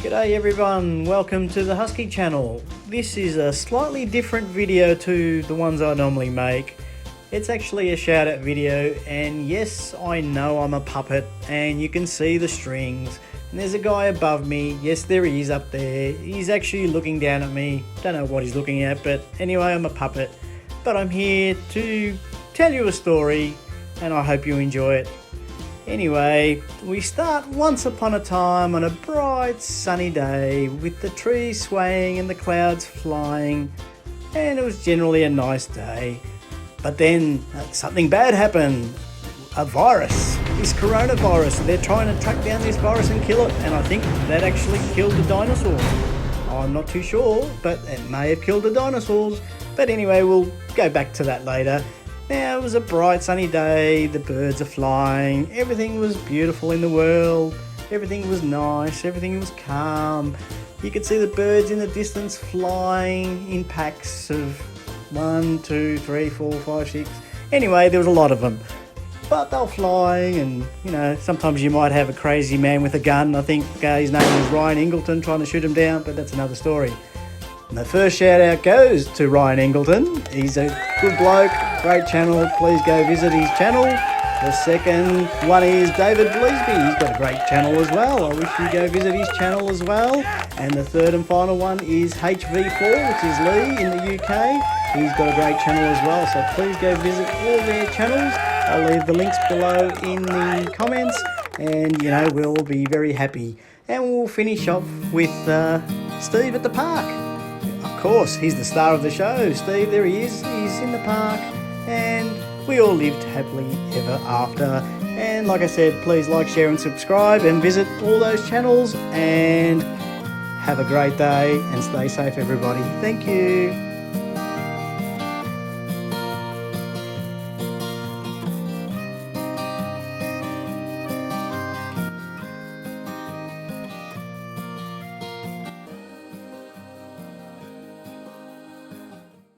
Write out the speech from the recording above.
G'day everyone, welcome to the Husky channel. This is a slightly different video to the ones I normally make. It's actually a shout out video, and yes, I know I'm a puppet and you can see the strings. And there's a guy above me, yes there he is up there, he's actually looking down at me. Don't know what he's looking at, but anyway I'm a puppet. But I'm here to tell you a story and I hope you enjoy it. Anyway, we start once upon a time on a bright sunny day with the trees swaying and the clouds flying, and it was generally a nice day. But then something bad happened. A virus, this coronavirus, they're trying to track down this virus and kill it, and I think that actually killed the dinosaurs. I'm not too sure, but it may have killed the dinosaurs. But anyway, we'll go back to that later. Now, it was a bright sunny day, the birds are flying, everything was beautiful in the world, everything was nice, everything was calm. You could see the birds in the distance flying in packs of 1, 2, 3, 4, 5, 6. Anyway, there was a lot of them. But they were flying, and you know, sometimes you might have a crazy man with a gun. I think his name was Ryan Ingleton, trying to shoot him down, but that's another story. And the first shout out goes to Ryan Ingleton. He's a good bloke, great channel, please go visit his channel. The second one is David Bleasby, he's got a great channel as well, I wish you go visit his channel as well. And the third and final one is HV4, which is Lee in the UK. He's got a great channel as well, so please go visit all their channels. I'll leave the links below in the comments, and you know, we'll be very happy. And we'll finish off with Steve at the park. Of course, he's the star of the show. Steve, there he is. He's in the park, and we all lived happily ever after. And like I said, please like, share and subscribe and visit all those channels, and have a great day and stay safe everybody. Thank you.